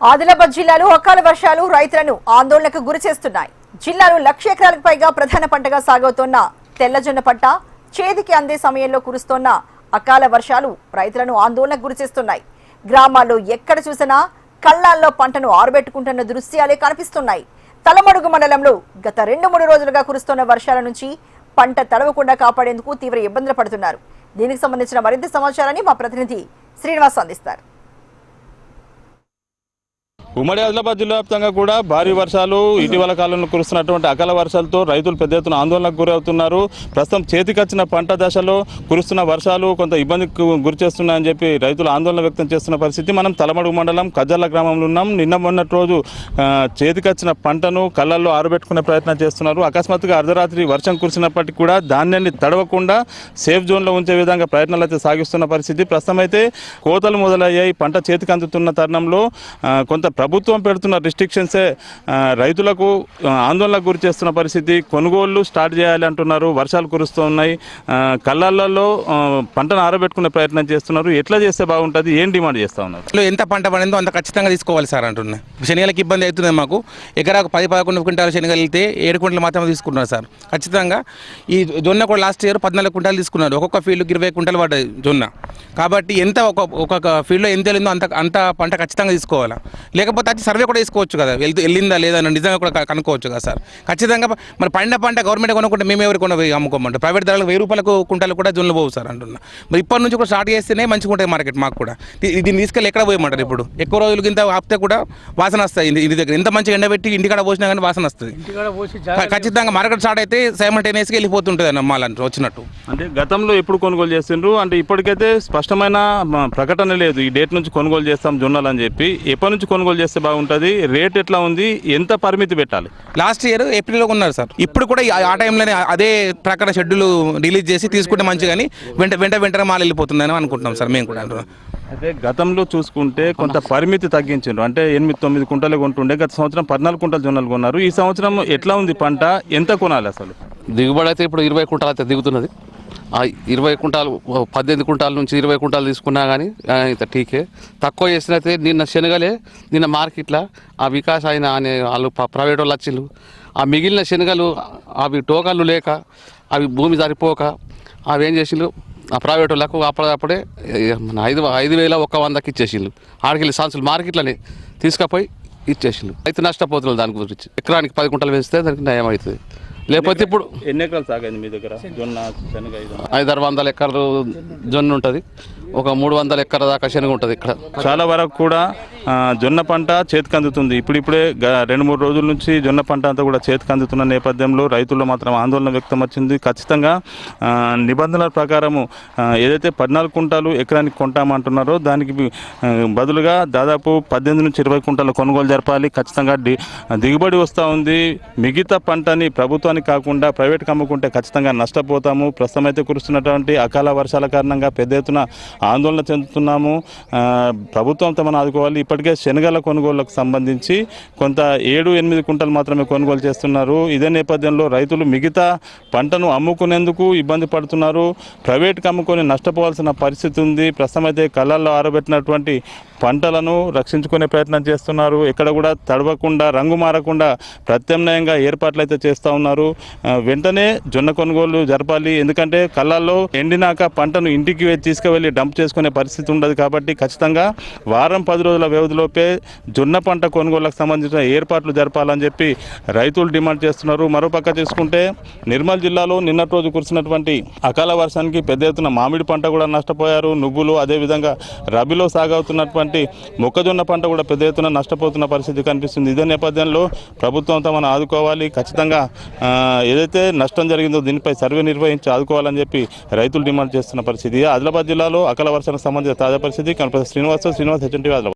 ఆదిలాబాద్ జిల్లాలో అకాల వర్షాలు రైతులను ఆందోళనకు గురిచేస్తున్నాయి. జిల్లాలో 1,00,000 ఎకరాలకు పైగా ప్రధాన పంటగా సాగుతున్న తెల్లజొన్న పంట చేతికి అందే సమయంలో కురుస్తున్న అకాల వర్షాలు రైతులను ఆందోళనకు గురిచేస్తున్నాయి. గ్రామాల్లో ఎక్కడ చూసినా కళ్ళాల్లో పంటను ఆరబెట్టుకుంటున్న దృశ్యాలే కనిపిస్తున్నాయి. తలమడుగు మండలంలో గత 2-3 రోజులుగా కురుస్తున్న వర్షాల నుంచి పంట తడవకుండా కాపాడేందుకు తీవ్ర ఇబ్బందులు పడుతున్నారు. దీనికి సంబంధించిన మరింత సమాచారాన్ని మా ప్రతినిధి శ్రీనివాస్ అందిస్తారు. ఉమ్మడి ఆదిలాబాద్ జిల్లా వ్యాప్తంగా కూడా భారీ వర్షాలు ఇటీవల కాలంలో కురుస్తున్నటువంటి అకాల వర్షాలతో రైతులు పెద్ద ఎత్తున ఆందోళనకు గురవుతున్నారు. ప్రస్తుతం చేతికొచ్చిన పంట దశలో కురుస్తున్న వర్షాలు కొంత ఇబ్బందికి గురి చేస్తున్నాయని చెప్పి రైతులు ఆందోళన వ్యక్తం చేస్తున్న పరిస్థితి. మనం తలమడుగు మండలం కజ్జర్ల గ్రామంలో ఉన్నాం. నిన్న మొన్నటి రోజు చేతికొచ్చిన పంటను కళ్ళల్లో ఆరబెట్టుకునే ప్రయత్నం చేస్తున్నారు. అకస్మాత్తుగా అర్ధరాత్రి వర్షం కురిసినప్పటికీ కూడా ధాన్యాన్ని తడవకుండా సేఫ్ జోన్లో ఉంచే విధంగా ప్రయత్నాలు అయితే సాగిస్తున్న పరిస్థితి. ప్రస్తుతం అయితే కోతలు మొదలయ్యాయి. పంట చేతికి అందుతున్న తరుణంలో కొంత ప్రభుత్వం పెడుతున్న రిస్ట్రిక్షన్సే రైతులకు ఆందోళనకు గురి చేస్తున్న పరిస్థితి. కొనుగోళ్లు స్టార్ట్ చేయాలి అంటున్నారు. వర్షాలు కురుస్తూ ఉన్నాయి. కళ్ళల్లో పంటను ఆరబెట్టుకునే ప్రయత్నం చేస్తున్నారు. ఎట్లా చేస్తే బాగుంటుంది, ఏం డిమాండ్ చేస్తూ ఉన్నారు? ఎంత పంట పడిందో అంత ఖచ్చితంగా తీసుకోవాలి సార్ అంటున్నాయి. శనగలకు ఇబ్బంది అవుతుంది. మాకు ఎకరాకు 10-11 క్వింటాలు శనగలు వెళ్తే 7 క్వింటాలు మాత్రమే తీసుకున్నారు సార్. ఖచ్చితంగా ఈ జొన్న కూడా లాస్ట్ ఇయర్ 14 క్వింటాలు తీసుకున్నారు. ఒక్కొక్క ఫీల్డ్కి 20 క్వింటాలు పడ్డాయి జొన్న. కాబట్టి ఎంత ఒక్కొక్క ఫీల్డ్లో ఎంత వెళ్ళిందో అంత పంట ఖచ్చితంగా తీసుకోవాలి. లేకపోతే అది సర్వే కూడా వేసుకోవచ్చు కదా, వెళ్ళిందా లేదా అని నిజంగా కూడా కనుక్కోవచ్చు కదా సార్. ఖచ్చితంగా మరి పంట గవర్నమెంట్ కొనుక్కుంటే మేము ఎవరు అమ్ముకోమంటారు. ప్రైవేట్ ధరలకు 1000 రూపాయలకు కుంటాలు కూడా జొన్నలు పోవు సార్ అంటున్నా. మరి ఇప్పటి నుంచి కూడా స్టార్ట్ చేస్తేనే మంచిగా ఉంటుంది మార్కెట్. మాకు కూడా దీన్ని తీసుకెళ్ళి ఎక్కడ పోయమంటారు? ఇప్పుడు ఎక్కువ రోజులకి ఇంత ఆపితే కూడా వాసన వస్తాయి. ఇంటి దగ్గర ఎంత మంచిగా ఎండబెట్టి ఇంటికాడ పోసినా కానీ వాసన వస్తుంది. ఖచ్చితంగా మార్కెట్ స్టార్ట్ అయితే సైమల్టేనియస్గా వెళ్ళిపోతుంటుంది అన్న మాలంటారు వచ్చినట్టు. అంటే గతంలో ఎప్పుడు కొనుగోలు చేస్తుండ్రు? అంటే ఇప్పటికైతే స్పష్టమైన ప్రకటన లేదు ఈ డేట్ నుంచి కొనుగోలు చేస్తాం జొన్నలు అని చెప్పి. ఎప్పటి నుంచి కొనుగోలు చేస్తే బాగుంటుంది? రేట్ ఎట్లా ఉంది? ఎంత పరిమితి పెట్టాలి? లాస్ట్ ఇయర్ ఏప్రిల్లో ఉన్నారు సార్. ఇప్పుడు కూడా ఆ టైంలోనే అదే ప్రకారం షెడ్యూల్ రిలీజ్ చేసి తీసుకుంటే మంచిగాని వెంటనే మాల్ వెళ్ళిపోతుందని అనుకుంటున్నాం సార్ మేము కూడా. అయితే గతంలో చూసుకుంటే కొంత పరిమితి తగ్గించారు. అంటే 8-9 కుంటలు కొంటుండే. గత సంవత్సరం 14 కుంటలు జొన్నలు కొన్నారు. ఈ సంవత్సరం ఎట్లా ఉంది పంట? ఎంత కొనాలి అసలు? దిగుబడి అయితే ఇప్పుడు 20 కుంటాలు అయితే దిగుతున్నది. ఆ 20 కుంటాలు 18 కుంటాల నుంచి 20 కుంటాలు తీసుకున్నా కానీ అయితే ఠీకే. తక్కువ చేసినైతే నిన్న మార్కెట్లో ఆ వికాస్ అయిన అనే వాళ్ళు ప్రైవేట్ వాళ్ళు వచ్చిండ్రు. ఆ మిగిలిన శనగలు అవి టోకన్లు లేక అవి భూమి సరిపోక అవి ఏం చేసిండ్రు, ఆ ప్రైవేట్ వాళ్ళకు అప్పుడే 5,100కి ఇచ్చేసిండ్రు. ఆడికెళ్ళి సంచులు మార్కెట్లోనే తీసుకుపోయి ఇచ్చేసిండ్రు. అయితే నష్టపోతున్నారు. దాని గురించి ఎకరానికి 10 కుంటలు వేస్తే దానికి నయం అవుతుంది. లేకపోతే ఇప్పుడు ఎన్ని ఎకరాలు సాగైంది మీ దగ్గర జొన్న శనగ? 500-600 ఎకరాలు జొన్న ఉంటుంది. ఒక 300 ఎకరాల దాకా శనగ ఉంటుంది. ఇక్కడ చాలా వరకు కూడా జొన్న పంట చేతికి అందుతుంది. ఇప్పుడిప్పుడే 2-3 రోజుల నుంచి జొన్న పంట అంతా కూడా చేతికి అందుతున్న నేపథ్యంలో రైతుల్లో మాత్రం ఆందోళన వ్యక్తం వచ్చింది. ఖచ్చితంగా నిబంధనల ప్రకారము ఏదైతే 14 కుంటాలు ఎకరానికి కొంటామంటున్నారో దానికి బదులుగా దాదాపు 18-20 కుంటాల కొనుగోలు జరపాలి. ఖచ్చితంగా దిగుబడి వస్తూ ఉంది. మిగతా పంటని ప్రభుత్వానికి కాకుండా ప్రైవేట్కి అమ్ముకుంటే ఖచ్చితంగా నష్టపోతాము. ప్రస్తుతం అయితే కురుస్తున్నటువంటి అకాల వర్షాల కారణంగా పెద్ద ఎత్తున ఆందోళన చెందుతున్నాము. ప్రభుత్వం తమను ఆదుకోవాలి. ఇప్పటికే శనగల కొనుగోళ్లకు సంబంధించి కొంత 7-8 కుంటలు మాత్రమే కొనుగోలు చేస్తున్నారు. ఇదే నేపథ్యంలో రైతులు మిగతా పంటను అమ్ముకునేందుకు ఇబ్బంది పడుతున్నారు. ప్రైవేట్కి అమ్ముకొని నష్టపోవాల్సిన పరిస్థితి ఉంది. ప్రస్తుతం అయితే కళ్ళల్లో ఆరబెట్టినటువంటి పంటలను రక్షించుకునే ప్రయత్నం చేస్తున్నారు. ఎక్కడ కూడా తడవకుండా రంగు మారకుండా ప్రత్యామ్నాయంగా ఏర్పాట్లు అయితే చేస్తూ ఉన్నారు. వెంటనే జొన్న కొనుగోలు జరపాలి. ఎందుకంటే కళ్ళల్లో ఎండినాక పంటను ఇంటికి తీసుకువెళ్ళి డంప్ చేసుకునే పరిస్థితి ఉండదు. కాబట్టి ఖచ్చితంగా 10 రోజుల వ్యవధిలోపే జొన్న పంట కొనుగోళ్లకు సంబంధించిన ఏర్పాట్లు జరపాలని చెప్పి రైతులు డిమాండ్ చేస్తున్నారు. మరోపక్క చూసుకుంటే నిర్మల్ జిల్లాలో నిన్నటి రోజు కురిసినటువంటి అకాల వర్షానికి పెద్ద ఎత్తున మామిడి పంట కూడా నష్టపోయారు. నువ్వులు, అదేవిధంగా రబీలో సాగవుతున్నటువంటి మొక్కజొన్న పంట కూడా పెద్ద ఎత్తున నష్టపోతున్న పరిస్థితి కనిపిస్తుంది. ఇదే నేపథ్యంలో ప్రభుత్వం తమను ఆదుకోవాలి. ఖచ్చితంగా ఏదైతే నష్టం జరిగిందో దీనిపై సర్వే నిర్వహించి ఆదుకోవాలని చెప్పి రైతులు డిమాండ్ చేస్తున్న పరిస్థితి. ఆదిలాబాద్ జిల్లాలో అకాల వర్షానికి సంబంధించిన తాజా పరిస్థితి. కనప శ్రీనివాస్, HNTV ఆదిలాబాద్.